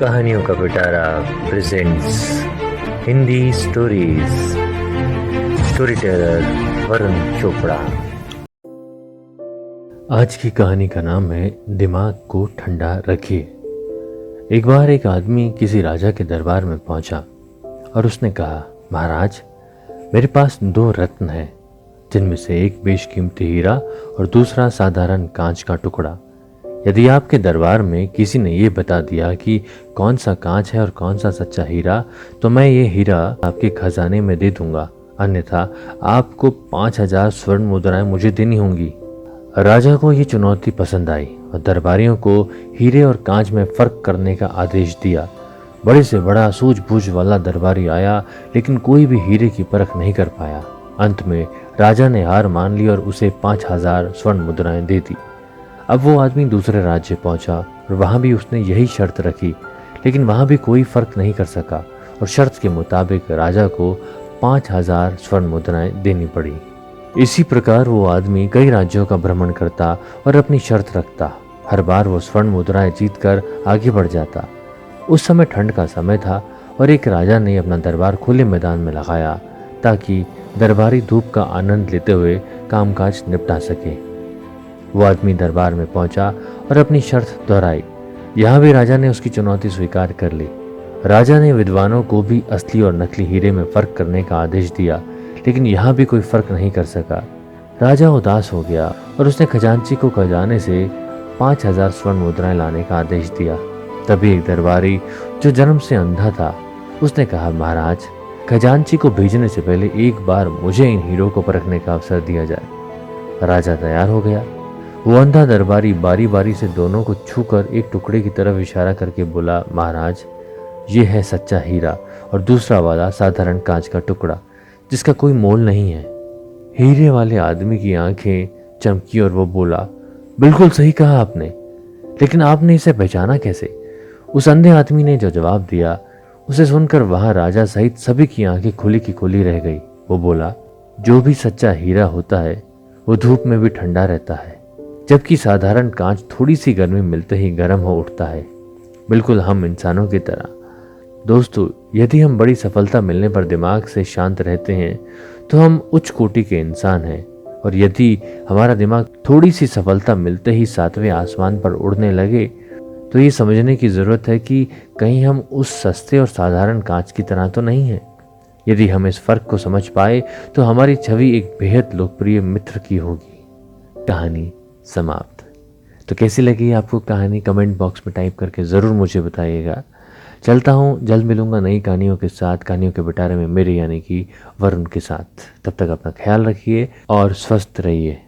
कहानियों का पिटारा presents Hindi stories. Story teller Varun Chopra. आज की कहानी का नाम है दिमाग को ठंडा रखिए। एक बार एक आदमी किसी राजा के दरबार में पहुंचा और उसने कहा, महाराज, मेरे पास 2 रत्न हैं, जिनमें से एक बेशकीमती हीरा और दूसरा साधारण कांच का टुकड़ा। यदि आपके दरबार में किसी ने यह बता दिया कि कौन सा कांच है और कौन सा सच्चा हीरा, तो मैं ये हीरा आपके खजाने में दे दूंगा, अन्यथा आपको 5000 स्वर्ण मुद्राएं मुझे देनी होंगी। राजा को ये चुनौती पसंद आई और दरबारियों को हीरे और कांच में फर्क करने का आदेश दिया। बड़े से बड़ा सूझबूझ वाला दरबारी आया, लेकिन कोई भी हीरे की परख नहीं कर पाया। अंत में राजा ने हार मान ली और उसे 5000 स्वर्ण मुद्राएं दे दी। अब वो आदमी दूसरे राज्य पहुंचा और वहां भी उसने यही शर्त रखी, लेकिन वहां भी कोई फर्क नहीं कर सका और शर्त के मुताबिक राजा को 5000 स्वर्ण मुद्राएं देनी पड़ी। इसी प्रकार वो आदमी कई राज्यों का भ्रमण करता और अपनी शर्त रखता। हर बार वो स्वर्ण मुद्राएं जीतकर आगे बढ़ जाता। उस समय ठंड का समय था और एक राजा ने अपना दरबार खुले मैदान में लगाया ताकि दरबारी धूप का आनंद लेते हुए कामकाज निपटा सके। वो आदमी दरबार में पहुंचा और अपनी शर्त दोहराई। यहाँ भी राजा ने उसकी चुनौती स्वीकार कर ली। राजा ने विद्वानों को भी असली और नकली हीरे में फर्क करने का आदेश दिया, लेकिन यहाँ भी कोई फर्क नहीं कर सका। राजा उदास हो गया और उसने खजांची को खजाने से 5000 स्वर्ण मुद्राएं लाने का आदेश दिया। तभी एक दरबारी जो जन्म से अंधा था, उसने कहा, महाराज, खजांची को भेजने से पहले एक बार मुझे इन हीरों को परखने का अवसर दिया जाए। राजा तैयार हो गया। वो अंधा दरबारी बारी बारी से दोनों को छूकर एक टुकड़े की तरफ इशारा करके बोला, महाराज, ये है सच्चा हीरा और दूसरा वाला साधारण कांच का टुकड़ा, जिसका कोई मोल नहीं है। हीरे वाले आदमी की आंखें चमकी और वो बोला, बिल्कुल सही कहा आपने, लेकिन आपने इसे पहचाना कैसे? उस अंधे आदमी ने जो जवाब दिया, उसे सुनकर वहां राजा सहित सभी की आंखें खुली की खुली रह गई। वो बोला, जो भी सच्चा हीरा होता है वो धूप में भी ठंडा रहता है, जबकि साधारण कांच थोड़ी सी गर्मी मिलते ही गर्म हो उठता है, बिल्कुल हम इंसानों की तरह। दोस्तों, यदि हम बड़ी सफलता मिलने पर दिमाग से शांत रहते हैं तो हम उच्च कोटि के इंसान हैं, और यदि हमारा दिमाग थोड़ी सी सफलता मिलते ही 7वें आसमान पर उड़ने लगे तो ये समझने की ज़रूरत है कि कहीं हम उस सस्ते और साधारण कांच की तरह तो नहीं हैं। यदि हम इस फर्क को समझ पाए तो हमारी छवि एक बेहद लोकप्रिय मित्र की होगी। कहानी समाप्त। तो कैसी लगी आपको कहानी? कमेंट बॉक्स में टाइप करके ज़रूर मुझे बताइएगा। चलता हूँ, जल्द मिलूंगा नई कहानियों के साथ, कहानियों के पिटारे में मेरे यानी कि वरुण के साथ। तब तक अपना ख्याल रखिए और स्वस्थ रहिए।